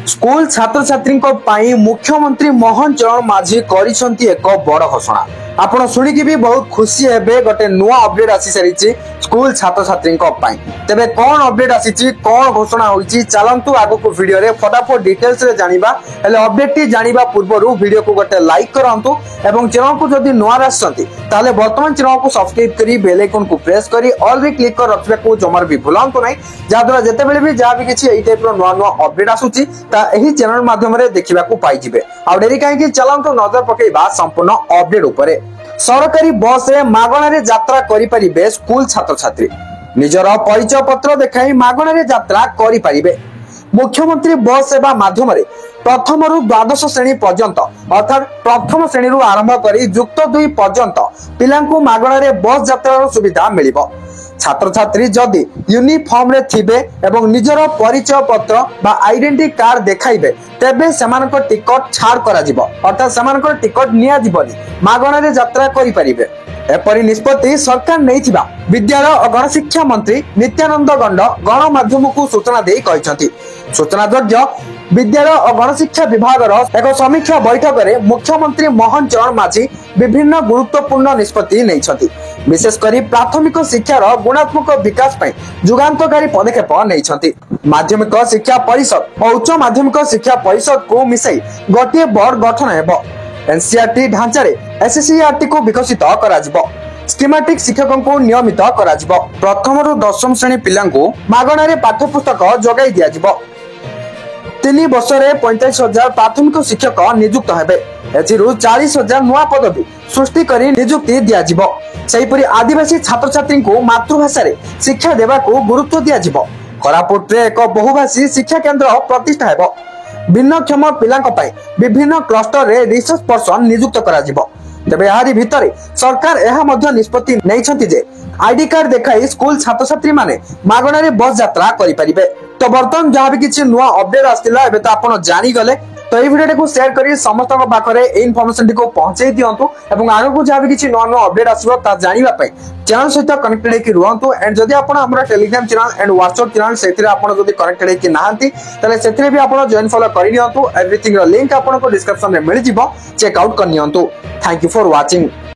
School छात्र छात्री मुख्यमंत्री मोहन चरण माझी करिसेंती एक बड़ घोषणा। आपण शुणिकी भी बहुत खुशी हेबे। गोटे नुआ अपडेट आसी सारी स्कूल छात्र छात्री तेबे कौन अपडेट आसी कौन घोषणा होईची चलंतु आगो को वीडियो रे फटाफट डिटेल्स रे जानिबा। हेले अपडेट टी जानिबा पूर्वरु वीडियो को गोटे लाइक करंतु एवं चैनल को जदि नुआ आछंती ताले वर्तमान चैनल को सब्सक्राइब करी बेल आइकन को प्रेस करी ऑल भी क्लिक कर रखबा को जमार भी भूलंतु नै, जा द्वारा जते बेले भी जा भी किछि एई टाइप रो नुआ नुआ अपडेट आसुची ता एही चैनल माध्यम रे देखिबा को पाई जिवे। आ डेरी काहे कि चलंतु नजर पकेइबा संपूर्ण अपडेट उपरे। सरकारी बस रे मागणारे यात्रा करि परिबे स्कूल छात्र छात्री। निजर परिचय पत्र देखाई मागणारे यात्रा करि परिबे। मुख्यमंत्री बस सेवा माध्यम रे प्रथम रु द्वादश श्रेणी पर्यंत अर्थात प्रथम श्रेणी रु आरंभ करी युक्त 2 पर्यंत पिलांकु मागणारे बस यात्रा सुविधा मिलिबो। छात्र छात्री जदि यूनिफॉर्म रे थिबे एवं निजर परिचय पत्र बा आइडेंटिटी कार्ड देखाइबे तेबे सेमानक टिकट छाड़ करा जिवो, अर्थात सेमानक टिकट निया जिवनी मागणारे यात्रा करि परिबे। एपरि निष्पत्ति सरकार नैथिबा विद्यालय और गणशिक्षा मंत्री नित्यानंद गंड गणमाध्यम को सूचना दे कहिसंती। सूचनायोग्य विद्यालय और गणशिक्षा विभाग एक समीक्षा बैठक में मुख्यमंत्री मोहन चरण माझी विभिन्न गुरुत्वपूर्ण निष्पत्ति नैछंती। विशेष करी प्राथमिक शिक्षार गुणात्मक विकास पई जुगांतकारी पदक्षेप नैछंती। माध्यमिक शिक्षा परिषद और उच्च माध्यमिक शिक्षा परिषद को मिसाई गोटे बोर्ड गठन हेबो। एनसीईआरटी ढांचा रे एससीईआरटी को विकसित करा जिवो। स्कीमेटिक शिक्षकों को नियमित करा जिवो। प्रथम रु दशम श्रेणी पिलांको मागणा रे पाठ्यपुस्तक जोगाई दिया जिवो। 3 वर्ष रे 45,000 प्राथमिक शिक्षक नियुक्त हेबे। एथिरु 40,000 नुआ पदवी सृष्टि करी नियुक्ति दिया जिवो। सेहिपरि आदिवासी छात्र छात्री को मातृभाषा रे शिक्षा देबा को गुरुत्व दिया जिवो। कोरापुट रे एक बहुभाषी शिक्षा केंद्र प्रतिष्ठा हेबो। भिन्नक्षम पिलांक पई विभिन्न क्लस्टर रे रिसर्च पर्सन नियुक्त करा जिवो। तबे यारी भितरे सरकार एहा मध्य निष्पत्ति नैछंती जे आईडी कार्ड देखाई स्कूल छात्र छात्री माने मागणा रे बस यात्रा करि परिबे। तो बर्तन जहाँ भी किसी नुआ अपडेट आसला एबे तो आपण जानि गले। तो ये वीडियो को शेयर करी समस्त पाखरे ए इनफॉरमेशन को पहुंचाई दियंतु एवं आगो जहाँ भी किसी नुआ नुआ अपडेट आसबो ता जानिबा पई चैनल सहित कनेक्टेड हेकि रुहंतु। एंड जदि आपण हमर Telegram channel and WhatsApp channel सेथिरे आपण जदि कनेक्टेड हेकि नाहंती तले सेथिरे भी आपण जॉइन फॉलो करि नियंतु। एवरीथिंग रो लिंक आपण को डिस्क्रिप्शन में मिल जिवो, चेक आउट कर नियंतु। Thank you for watching.